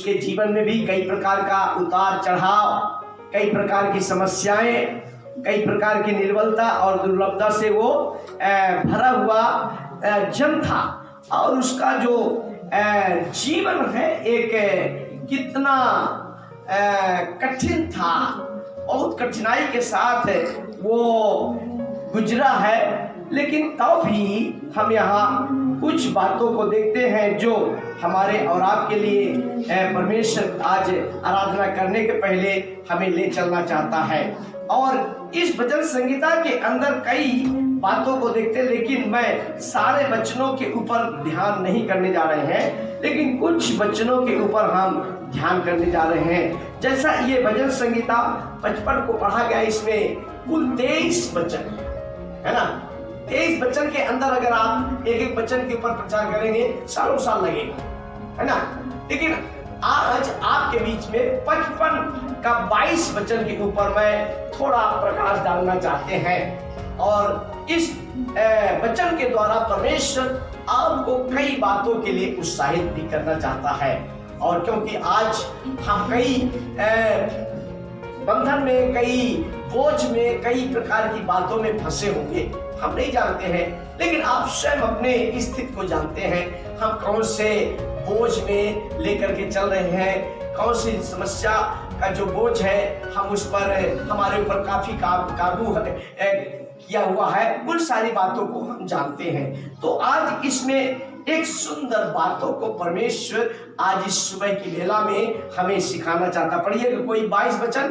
उसके जीवन में भी कई प्रकार का उतार चढ़ाव, कई प्रकार की समस्याएं, कई प्रकार की निर्बलता और दुर्लभता से वो भरा हुआ जन था। और उसका जो जीवन है एक कितना कठिन था, बहुत कठिनाई के साथ वो गुजरा है। लेकिन तब भी हम यहाँ कुछ बातों को देखते हैं जो हमारे और आपके लिए परमेश्वर आज आराधना करने के पहले हमें ले चलना चाहता है। और इस भजन संगीता के अंदर कई बातों को देखते हैं, लेकिन मैं सारे वचनों के ऊपर ध्यान नहीं करने जा रहे हैं, लेकिन कुछ वचनों के ऊपर हम ध्यान करने जा रहे हैं। जैसा ये भजन संगीता 55 को पढ़ा गया, इसमें कुल 23 वचन है ना। 23 वचन के अंदर अगर आप एक एक वचन के ऊपर प्रचार करेंगे सालों साल लगेगा, है ना। लेकिन आज आपके बीच में 55 का 22 वचन के ऊपर मैं थोड़ा प्रकाश डालना चाहते हैं। और इस वचन के द्वारा परमेश्वर आपको कई बातों के लिए उत्साहित भी करना चाहता है। और क्योंकि आज हम कई बंधन में, कई बोझ में, कई प्रकार की बातों में फंसे होंगे, हम नहीं जानते हैं, लेकिन आप स्वयं अपने स्थिति को जानते हैं। हम कौन से बोझ में लेकर के चल रहे हैं, कौन सी समस्या का जो बोझ है हम उस पर, हमारे ऊपर काफी काबू किया हुआ है, उन सारी बातों को हम जानते हैं। तो आज इसमें एक सुंदर बातों को परमेश्वर आज इस सुबह की बेला में हमें सिखाना चाहता। पढ़िएगा कोई 22 वचन।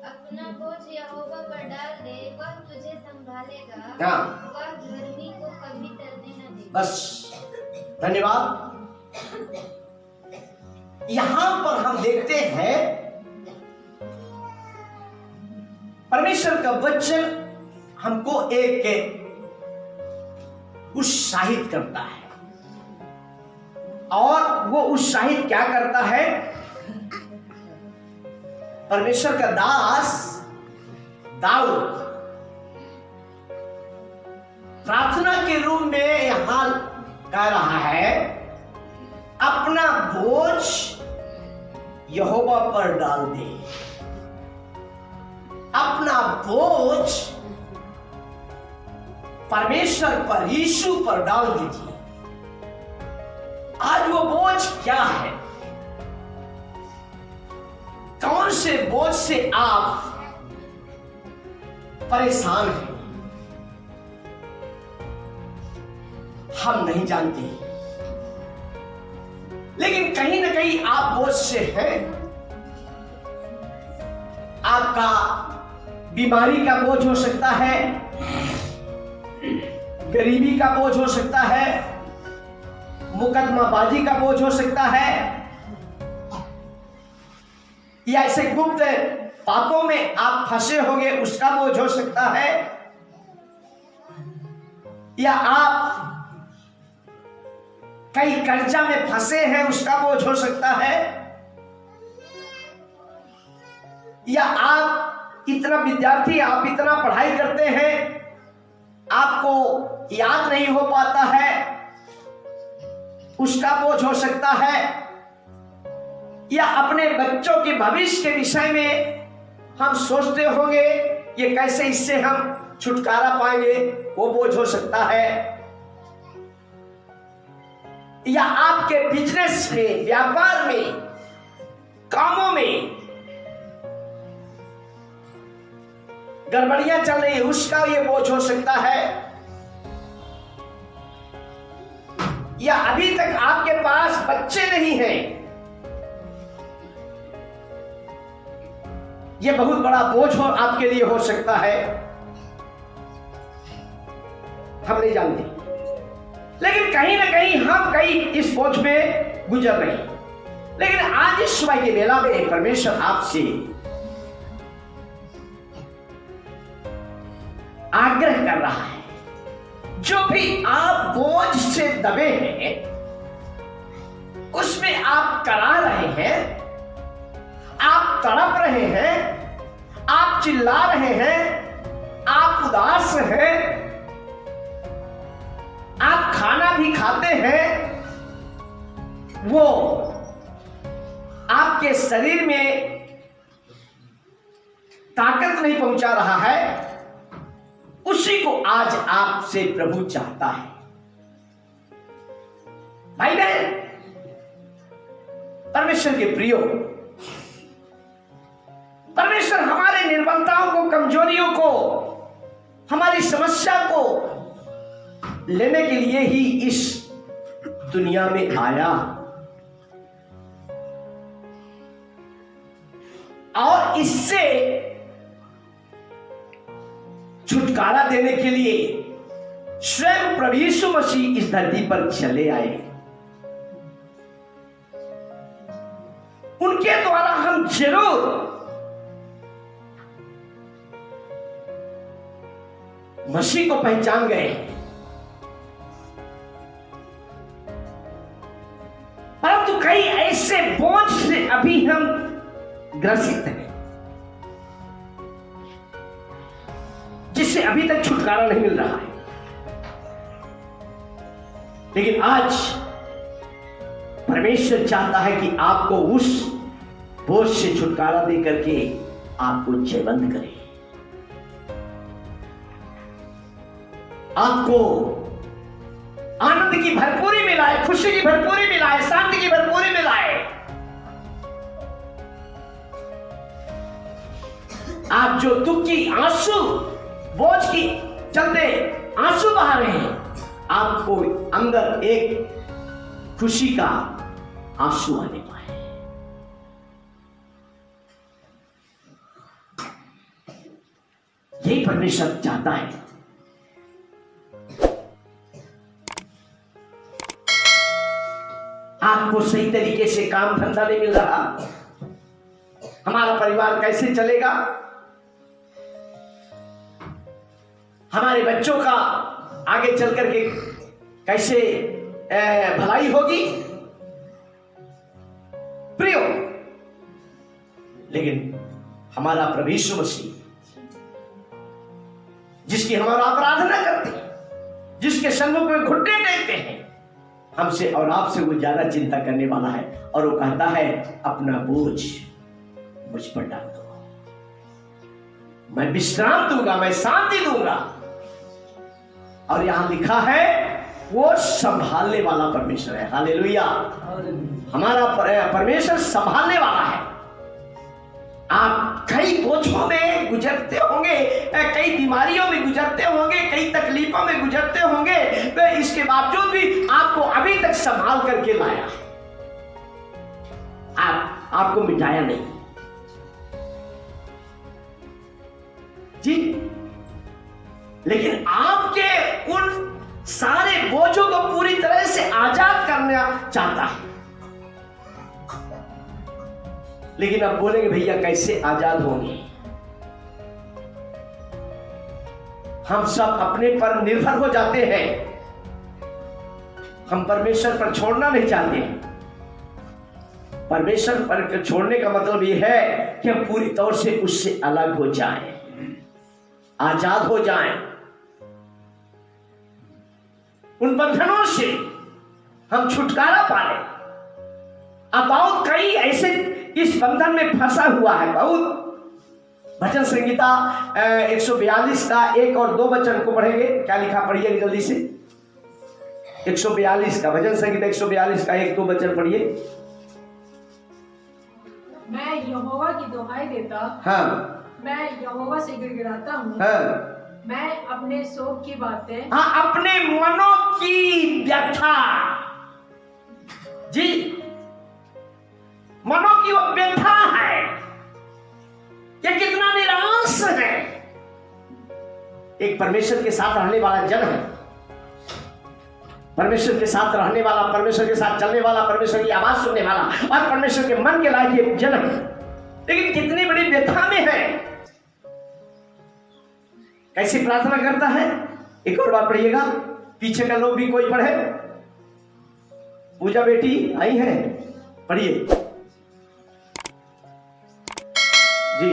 अपना बोझ यहोवा पर डाल दे, वह तुझे संभालेगा, हाँ, वह धर्मी को कभी टलने न देगा। बस, धन्यवाद। यहां पर हम देखते हैं परमेश्वर का वचन हमको एक उत्साहित करता है। और वो उत्साहित क्या करता है? परमेश्वर का दास दाऊद प्रार्थना के रूप में यहां कह रहा है, अपना बोझ यहोवा पर डाल दे, अपना बोझ परमेश्वर पर, यीशु पर डाल दीजिए। आज वो बोझ क्या है? कौन से बोझ से आप परेशान हैं? हम नहीं जानते, लेकिन कहीं ना कहीं आप बोझ से हैं। आपका बीमारी का बोझ हो सकता है, गरीबी का बोझ हो सकता है, मुकदमाबाजी का बोझ हो सकता है, या ऐसे गुप्त पापों में आप फंसे होंगे उसका बोझ हो सकता है, या आप कई कर्जा में फंसे हैं उसका बोझ हो सकता है, या आप इतना विद्यार्थी, आप इतना पढ़ाई करते हैं, आपको याद नहीं हो पाता है, उसका बोझ हो सकता है, या अपने बच्चों के भविष्य के विषय में हम सोचते होंगे ये कैसे इससे हम छुटकारा पाएंगे, वो बोझ हो सकता है, या आपके बिजनेस में, व्यापार में, कामों में गड़बड़ियां चल रही है उसका ये बोझ हो सकता है, या अभी तक आपके पास बच्चे नहीं हैं, ये बहुत बड़ा बोझ हो आपके लिए हो सकता है। हम नहीं जानते, लेकिन कहीं ना कहीं हम कई इस बोझ में गुजर रहे हैं। लेकिन आज इस सुबह की बेला में परमेश्वर आपसे आग्रह कर रहा है, जो भी आप बोझ से दबे हैं, उसमें आप करा रहे हैं, आप तड़प रहे हैं, आप चिल्ला रहे हैं, आप उदास हैं, आप खाना भी खाते हैं, वो आपके शरीर में ताकत नहीं पहुंचा रहा है, उसी को आज आपसे प्रभु चाहता है। भाई बहन, परमेश्वर के प्रियो, परमेश्वर हमारे निर्बलताओं को, कमजोरियों को, हमारी समस्या को लेने के लिए ही इस दुनिया में आया और इससे छुटकारा देने के लिए स्वयं प्रभु यीशु मसीह इस धरती पर चले आए। उनके द्वारा हम जरूर मसीह को पहचान गए, परंतु कई ऐसे बोझ से अभी हम ग्रसित हैं जिससे अभी तक छुटकारा नहीं मिल रहा है। लेकिन आज परमेश्वर चाहता है कि आपको उस बोझ से छुटकारा दे करके आपको जयवंत करे, आपको आनंद की भरपूरी मिलाए, खुशी की भरपूरी मिलाए, शांति की भरपूरी मिलाए। आप जो दुख की आंसू, बोझ की चलते आंसू बहा रहे हैं, आपको अंदर एक खुशी का आंसू आने पाए। यही परमेश्वर चाहता है। आपको सही तरीके से काम धंधा नहीं मिल रहा, हमारा परिवार कैसे चलेगा, हमारे बच्चों का आगे चल करके कैसे भलाई होगी। प्रियो, लेकिन हमारा प्रभु यीशु मसीह जिसकी हमारा आराधना करते हैं, जिसके सम्मुख में घुटने टेकते हैं, हमसे और आपसे वो ज्यादा चिंता करने वाला है और वो कहता है अपना बोझ मुझ पर डाल दो, मैं विश्राम दूंगा, मैं शांति दूंगा। और यहां लिखा है वो संभालने वाला परमेश्वर है। हालेलुया। हमारा परमेश्वर संभालने वाला है। आप कई बोझों में गुजरते होंगे, कई बीमारियों में गुजरते होंगे, कई तकलीफों में गुजरते होंगे, इसके बावजूद भी आपको अभी तक संभाल करके लाया, आपको मिटाया नहीं जी। लेकिन आपके उन सारे बोझों को पूरी तरह से आजाद करना चाहता है। लेकिन अब बोलेंगे भैया कैसे आजाद होंगे? हम सब अपने पर निर्भर हो जाते हैं, हम परमेश्वर पर छोड़ना नहीं चाहते। परमेश्वर पर छोड़ने का मतलब यह है कि हम पूरी तौर से उससे अलग हो जाएं, आजाद हो जाएं, उन बंधनों से हम छुटकारा पालें। अब बहुत कई ऐसे इस बंधन में फंसा हुआ है। बहुत भजन संहिता 142 का 1 और 2 वचन को पढ़ेंगे। क्या लिखा, पढ़िए जल्दी से। 142 का भजन संहिता 142 का 1-2 वचन पढ़िए। मैं यहोवा की दुहाई देता, हाँ, मैं यहोवा से गिड़गिड़ाता हूँ, हाँ, मैं अपने शोक की बातें, हाँ, अपने मनों की व्यथा जी, मनों की वो व्यथा है, ये कितना निराश है। एक परमेश्वर के साथ रहने वाला जन है, परमेश्वर के साथ रहने वाला, परमेश्वर के साथ चलने वाला, परमेश्वर की आवाज सुनने वाला और परमेश्वर के मन के लायक ये जन है, लेकिन कितनी बड़ी व्यथा में है। कैसी प्रार्थना करता है? एक और बार पढ़िएगा, पीछे का लोग भी कोई पढ़े। पूजा बेटी आई है, पढ़िए जी।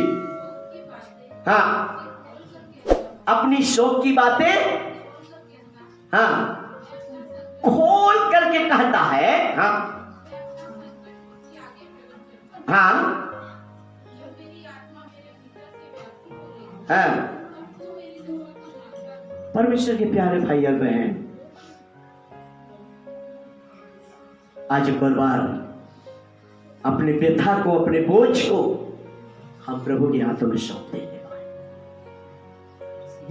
हाँ, अपनी शोक की बातें हाँ खोल करके कहता है। हाँ, हाँ हाँ, परमेश्वर के प्यारे भाई और बहन, आज एक बार अपने व्यथा को, अपने बोझ को हम प्रभु के हाथों में सौंप देंगे।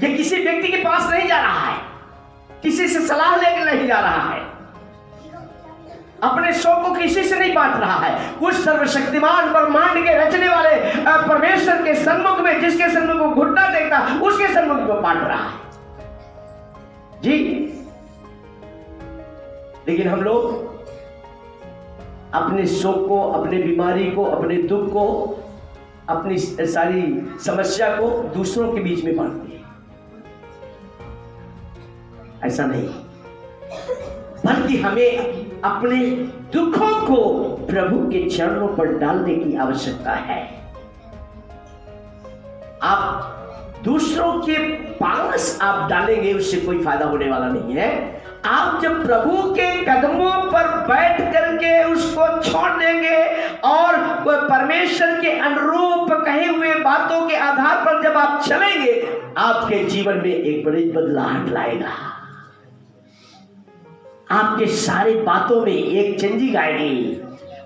ये किसी व्यक्ति के पास नहीं जा रहा है, किसी से सलाह लेकर नहीं जा रहा है, अपने शोक को किसी से नहीं बांट रहा है। उस सर्वशक्तिमान ब्रह्मांड के रचने वाले परमेश्वर के सन्मुख में, जिसके सन्मुख को घुटना टेकता, उसके सन्मुख में बांट रहा है जी। लेकिन हम लोग अपने शोक को, अपने बीमारी को, अपने दुख को, अपनी सारी समस्या को दूसरों के बीच में बांटते हैं। ऐसा नहीं, बल्कि हमें अपने दुखों को प्रभु के चरणों पर डालने की आवश्यकता है। आप दूसरों के पास आप डालेंगे, उससे कोई फायदा होने वाला नहीं है। आप जब प्रभु के कदमों पर बैठ करके उसको छोड़ देंगे और परमेश्वर के अनुरूप कहे हुए बातों के आधार पर जब आप चलेंगे, आपके जीवन में एक बड़ी बदलाव लाएगा। आपके सारी बातों में एक चेंजिंग आएगी,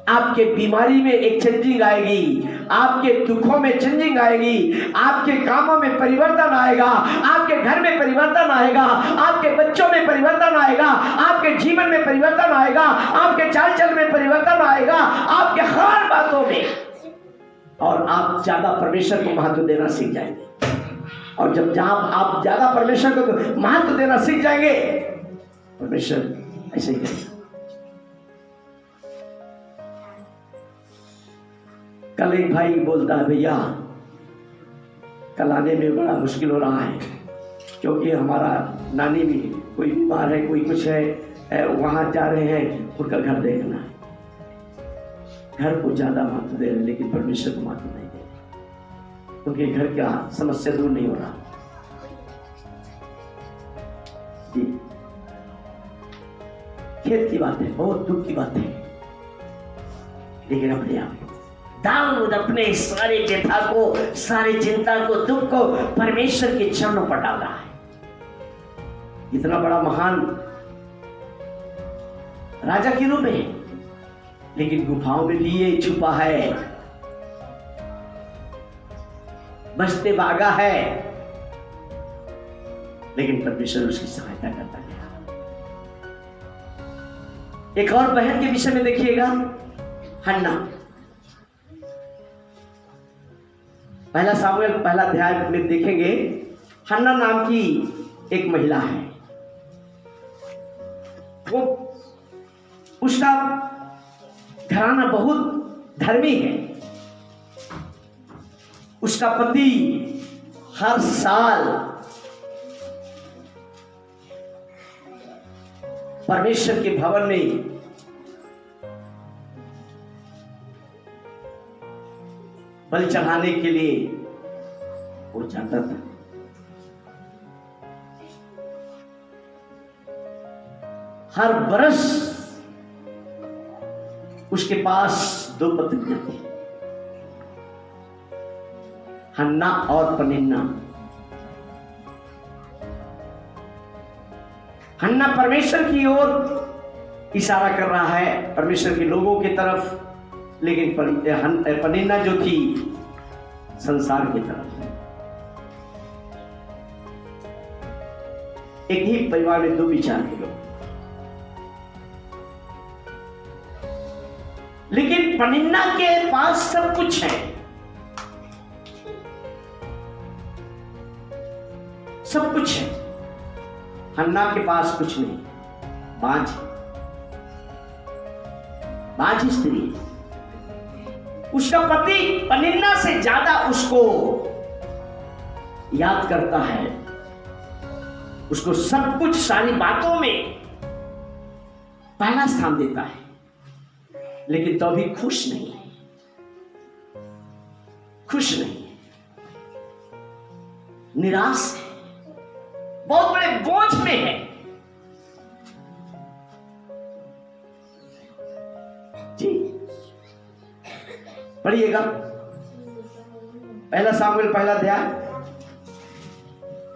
आपके बीमारी में एक चेंजिंग आएगी, आपके दुखों में चेंजिंग आएगी, आपके कामों में परिवर्तन आएगा, आपके घर में परिवर्तन आएगा, आपके बच्चों में परिवर्तन आएगा, आपके जीवन में परिवर्तन आएगा, आपके चाल चल में परिवर्तन आएगा, आपके हर बातों में। और आप ज्यादा परमेश्वर को महत्व देना सीख जाएंगे। और जब जहां आप ज्यादा परमेश्वर को महत्व देना सीख जाएंगे, परमेश्वर ऐसे ही करेगा। कल एक भाई बोलता है, भैया कल आने में बड़ा मुश्किल हो रहा है, क्योंकि हमारा नानी भी कोई बीमार है, कोई कुछ है, वहां जा रहे हैं, उनका घर देखना है। घर को ज्यादा महत्व दे रहे, लेकिन परमेश्वर को महत्व नहीं दे रहे, क्योंकि घर का समस्या दूर नहीं हो रहा जी। खेत की बात है, बहुत दुख की बात है, लेकिन अपने आप दाऊद अपने सारे व्यथा को, सारी चिंता को, दुख को परमेश्वर के चरणों पर डाल रहा है। इतना बड़ा महान राजा के रूप में, लेकिन गुफाओं में लिए छुपा है, बचते भागा है, लेकिन परमेश्वर उसकी सहायता करता गया। एक और बहन के विषय में देखिएगा, हन्ना। पहला सामुएल पहला अध्याय में देखेंगे, हन्ना नाम की एक महिला है। वो, उसका घराना बहुत धर्मी है। उसका पति हर साल परमेश्वर के भवन में बलि चढ़ाने के लिए वो जाता था। हर बरस उसके पास 2 पत्नियां थी, हन्ना और पनिन्ना। हन्ना परमेश्वर की ओर इशारा कर रहा है, परमेश्वर के लोगों की तरफ, लेकिन पनिन्ना जो थी संसार की तरफ। एक ही परिवार में 2 विचार के लोग, लेकिन पनिन्ना के पास सब कुछ है, सब कुछ है। हन्ना के पास कुछ नहीं, बांझ स्त्री है। उसका पति पनिन्ना से ज्यादा उसको याद करता है, उसको सब कुछ, सारी बातों में पहला स्थान देता है, लेकिन तो भी खुश नहीं है, खुश नहीं है, निराश है, बहुत बड़े बोझ में है जी। पढ़िएगा पहला सामुएल पहला अध्याय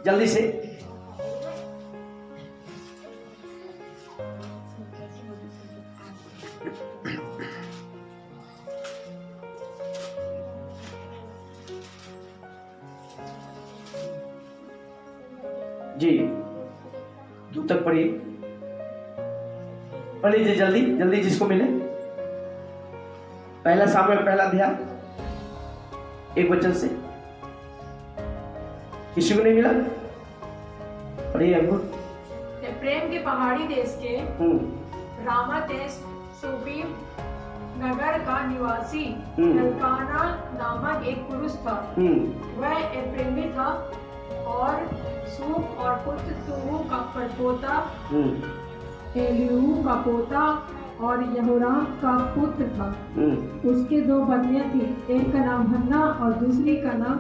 जल्दी से। जी दूर तक पढ़िए, पढ़ लीजिए जल्दी जल्दी जिसको मिले। पहला सामुएल पहला अध्याय एक वचन से। किसी को नहीं मिला? पढ़िए हमको। प्रेम के पहाड़ी देश के रामातेस सोबीम नगर का निवासी एल्काना नामक एक पुरुष था। वह एप्रेमी था और सूप और पुत्र तूहू का पोता, एलीहू का पोता और यहोराम का पुत्र था। उसके दो पत्नियां थी, एक का नाम हन्ना और दूसरी का नाम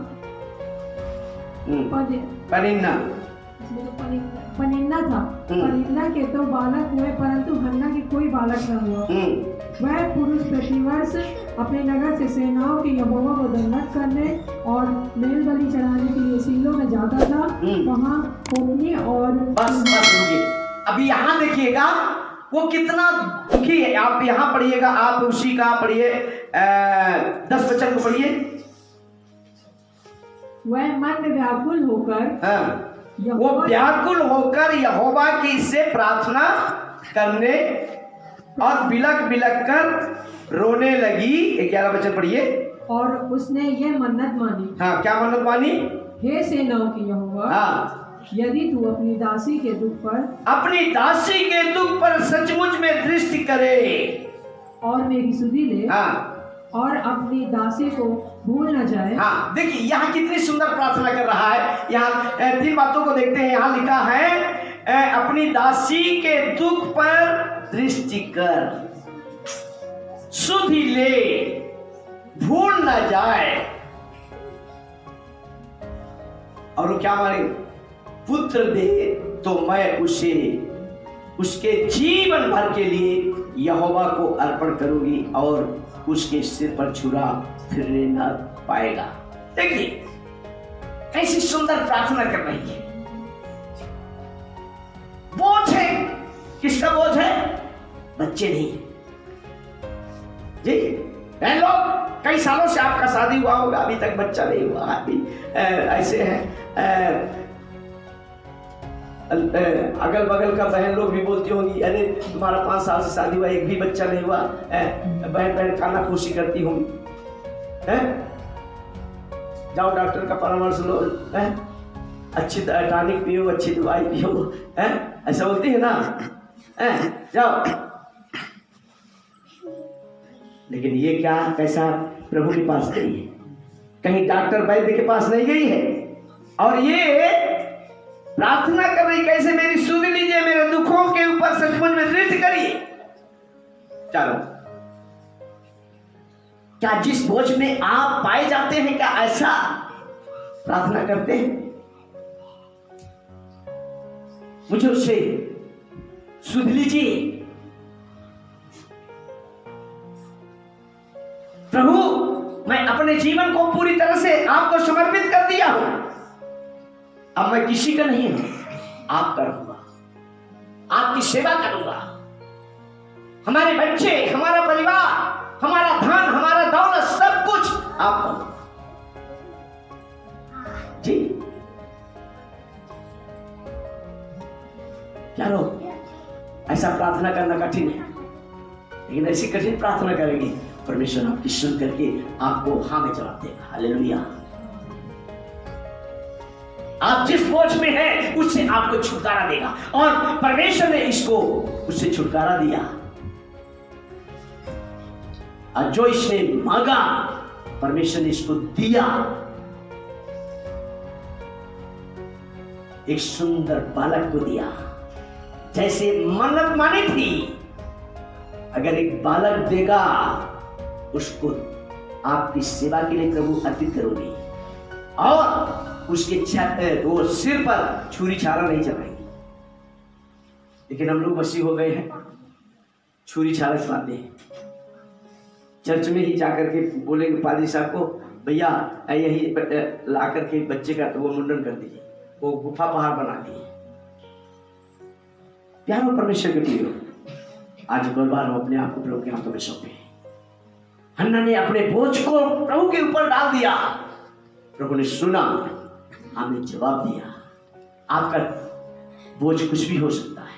पनिन्ना था। पनिन्ना के दो बालक हुए परंतु हन्ना के कोई बालक न हुआ। वह पुरुष प्रतिवर्ष अपने नगर से सेनाओं के यहोवा को दंडवत करने और मेल बलि चढ़ाने के लिए सीलो में जाता था। वहाँ होमनी और बस रुकिए, अभी यहाँ देखिएगा वो कितना दुखी है। आप यहाँ पढ़िएगा, आप उसी का पढ़िए 10 वचन को पढ़िए। वह मन में व्याकुल होकर वो व्याकुल होकर यहोवा की से प्रार्थना करने और बिलक बिलक कर रोने लगी। 11 वचन पढ़िए। और उसने ये मन्नत मानी। हाँ, क्या मन्नत मानी? हे सेनाओं की यहोवा, यदि तू अपनी दासी के दुख पर सचमुच में दृष्टि करे और मेरी सुधि ले और अपनी दासी को भूल न जाए। हाँ, देखिए यहाँ कितनी सुंदर प्रार्थना कर रहा है। यहाँ 3 बातों को देखते हैं। यहाँ लिखा है अपनी दासी के दुख पर दृष्टि कर, सुधि ले, भूल न जाए। और वो क्या माने? पुत्र दे तो मैं उसे उसके जीवन भर के लिए यहोवा को अर्पण करूंगी और उसके सिर पर छुरा फिरने न पाएगा। देखिए कैसी सुंदर प्रार्थना कर रही है। बोझ है, किसका बोझ है? बच्चे नहीं जी। लोग कई सालों से आपका शादी हुआ होगा, अभी तक बच्चा नहीं हुआ। अभी ऐसे हैं अगल बगल का बहन लोग भी बोलती होंगी, अरे तुम्हारा 5 साल से शादी हुआ, एक भी बच्चा नहीं हुआ। बहन बहन काना खुशी करती होंगी। जाओ डॉक्टर का परामर्श लो, अच्छी टॉनिक पियो, अच्छी दवाई पियो, ऐसा बोलती है ना। जाओ। लेकिन ये क्या कैसा प्रभु के पास गई है, कहीं डॉक्टर वैद्य के पास नहीं गई है। और ये प्रार्थना कर रही, कैसे? मेरी सुध लीजिए, मेरे दुखों के ऊपर सचमुच में दृष्टि करिए। चलो, क्या जिस बोझ में आप पाए जाते हैं, क्या ऐसा प्रार्थना करते हैं? मुझे उससे सुध लीजिए। प्रभु, मैं अपने जीवन को पूरी तरह से आपको समर्पित कर दिया हूं। अब मैं किसी का नहीं हूं, आप करूंगा, आपकी सेवा करूंगा। हमारे बच्चे, हमारा परिवार, हमारा धन, हमारा दौलत, सब कुछ आपका जी। क्या लोग ऐसा प्रार्थना करना कठिन है, लेकिन ऐसी कठिन प्रार्थना करेंगे, परमेश्वर आपकी सुन करके आपको हाँ में जवाब देगा। हालेलुया। आप जिस बोझ में हैं उससे आपको छुटकारा देगा, और परमेश्वर ने इसको उससे छुटकारा दिया। और जो इसने मांगा परमेश्वर ने इसको दिया। एक सुंदर बालक को दिया, जैसे मन्नत मानी थी। अगर एक बालक देगा, उसको आपकी सेवा के लिए प्रभु अर्पित करोगे, और उसके वो सिर पर छुरी छारा नहीं चलाएंगे। लेकिन हम लोग मसीह हो गए हैं, छुरी छारा चलाते हैं। चर्च में ही जाकर के बोलेंगे पादरी साहब को, भैया यही ला करके बच्चे का वो मुंडन कर दीजिए, वो गुफा पहाड़ बना दिए। प्यारो परमेश्वर के प्रियो, आज एक बार हम अपने आप को प्रभु के हाथों में सौंपे। हन्ना ने अपने बोझ को प्रभु के ऊपर डाल दिया, प्रभु ने सुना, हमें जवाब दिया। आपका बोझ कुछ भी हो सकता है,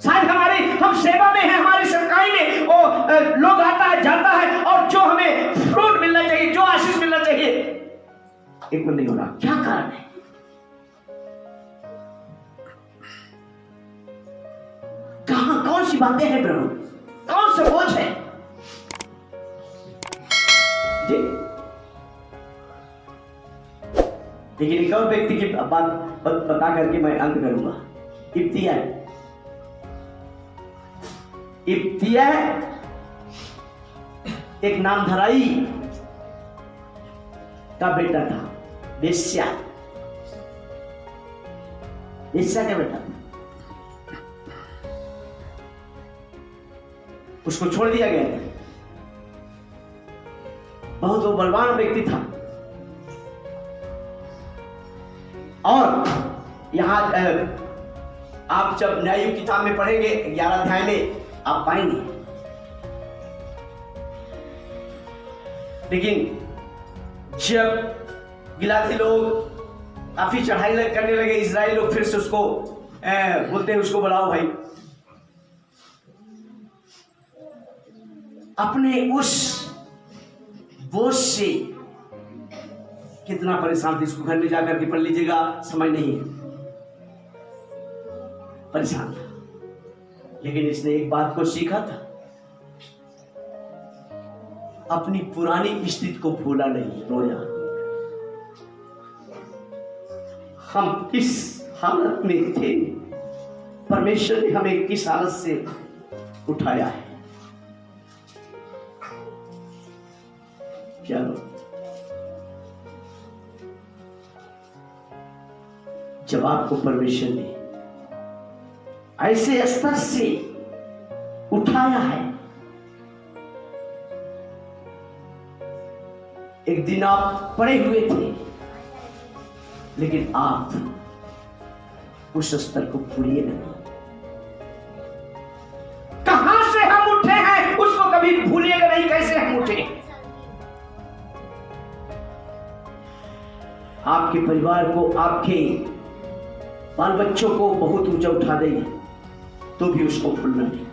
शायद हम सेवा में हैं, हमारी सरकारी में वो लोग आता है जाता है, और जो हमें फ्रूट मिलना चाहिए, जो आशीष मिलना चाहिए, एक मन नहीं हो रहा। क्या कारण है? कहां कौन सी बातें हैं प्रभु, कौन सा बोझ है जी? लेकिन एक और व्यक्ति की बात बता करके मैं अंत करूंगा। इब्तिया एक नामधराई का बेटा था, वेश्या का बेटा था। उसको छोड़ दिया गया था। बहुत वो बलवान व्यक्ति था, और यहां आप जब न्याय किताब में पढ़ेंगे 11 अध्याय में आप पाएंगे। लेकिन जब गिलाती लोग काफी चढ़ाई करने लगे, इजराइल लोग फिर से उसको बोलते हैं, उसको बुलाओ भाई। अपने उस बोझ से कितना परेशान थे, इसको घर में जाकर के पढ़ लीजिएगा, समय नहीं है, परेशान था। लेकिन इसने एक बात को सीखा था, अपनी पुरानी स्थिति को भूला नहीं, रोया। हम किस हालत में थे, परमेश्वर ने हमें किस हालत से उठाया है। क्या जब आपको परमेश्वर ने ऐसे स्तर से उठाया है, एक दिन आप पड़े हुए थे, लेकिन आप उस स्तर को भूलिए नहीं। कहां से हम उठे हैं उसको कभी भूलिएगा नहीं, कैसे हम उठे। आपके परिवार को, आपके बाल बच्चों को बहुत ऊंचा उठा देंगे, तो भी उसको भूलना नहीं।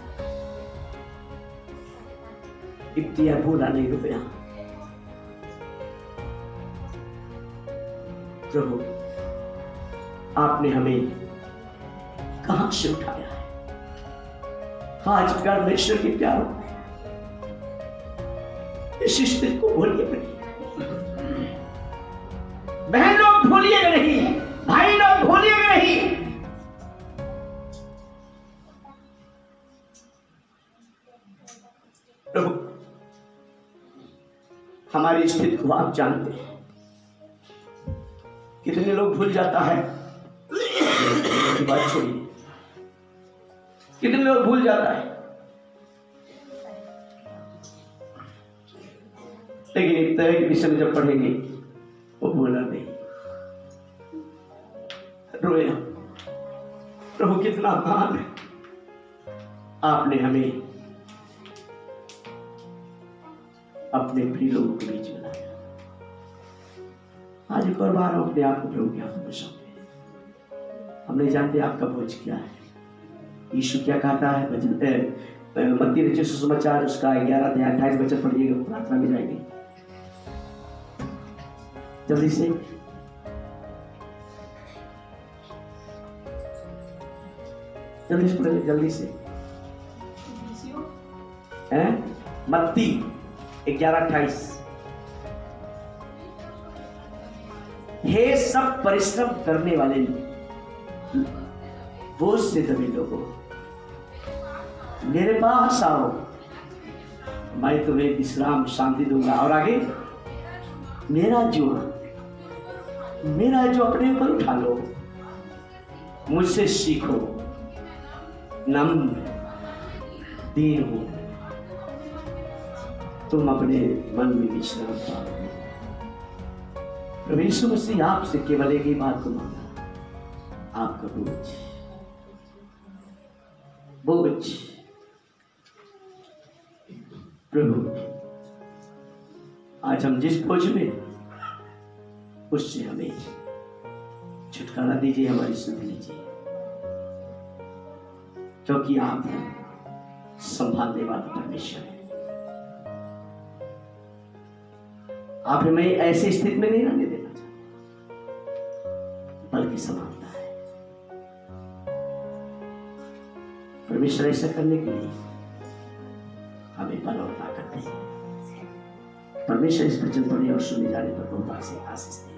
इब्तिया भूला नहीं रुपया। प्रभु आपने हमें कहां से उठाया है। आज परमेश्वर के प्यारों, इस स्थिति को भूलिए नहीं। बहन लोग भूलिएगा नहीं, भाई लोग भूलिएगा नहीं। प्रभु हमारी स्थिति को आप जानते हैं। कितने लोग भूल जाता है, बात छोड़िए, कितने लोग भूल जाता है। लेकिन एक तरह के विषय में जब पढ़ेंगे वो भूला नहीं, रोया। प्रभु कितना महान है, आपने हमें अपने प्रिय लोगों के बीच बनाया। आज एक और बार हम अपने आप को प्रभु के हाथों में सौंपे। हम नहीं जानते आपका बोझ क्या है। यीशु क्या कहता है, मत्ती रचित सुसमाचार उसका 11 अध्याय 28 वचन पढ़िएगा, प्रार्थना में जाएंगे। जल्दी से पढ़िए, जल्दी से। मत्ती 11:28। हे सब परिश्रम करने वाले बोझ से दबे लोगों, मेरे पास आओ, मैं तुम्हें विश्राम शांति दूंगा। और आगे, मेरा जो अपने ऊपर उठा लो, मुझसे सीखो, नम्र दीन हो, तुम अपने मन में विश्राम पाओ। प्रभु यीशु मसीह आपसे केवल एक ही बात को मांगा, आपका बोझ। प्रभु आज हम जिस बोझ में, उससे हमें छुटकारा दीजिए, हमारी सुध लीजिए, क्योंकि आप संभालने वाला परमेश्वर है। आप हमें ऐसी स्थिति में नहीं रहने देना चाहते, बल्कि संभालता है। परमेश्वर ऐसा करने के लिए हमें बल और ताकत दें। परमेश्वर इस वचन पढ़े और सुने जाने पर बहुत आशीष दे।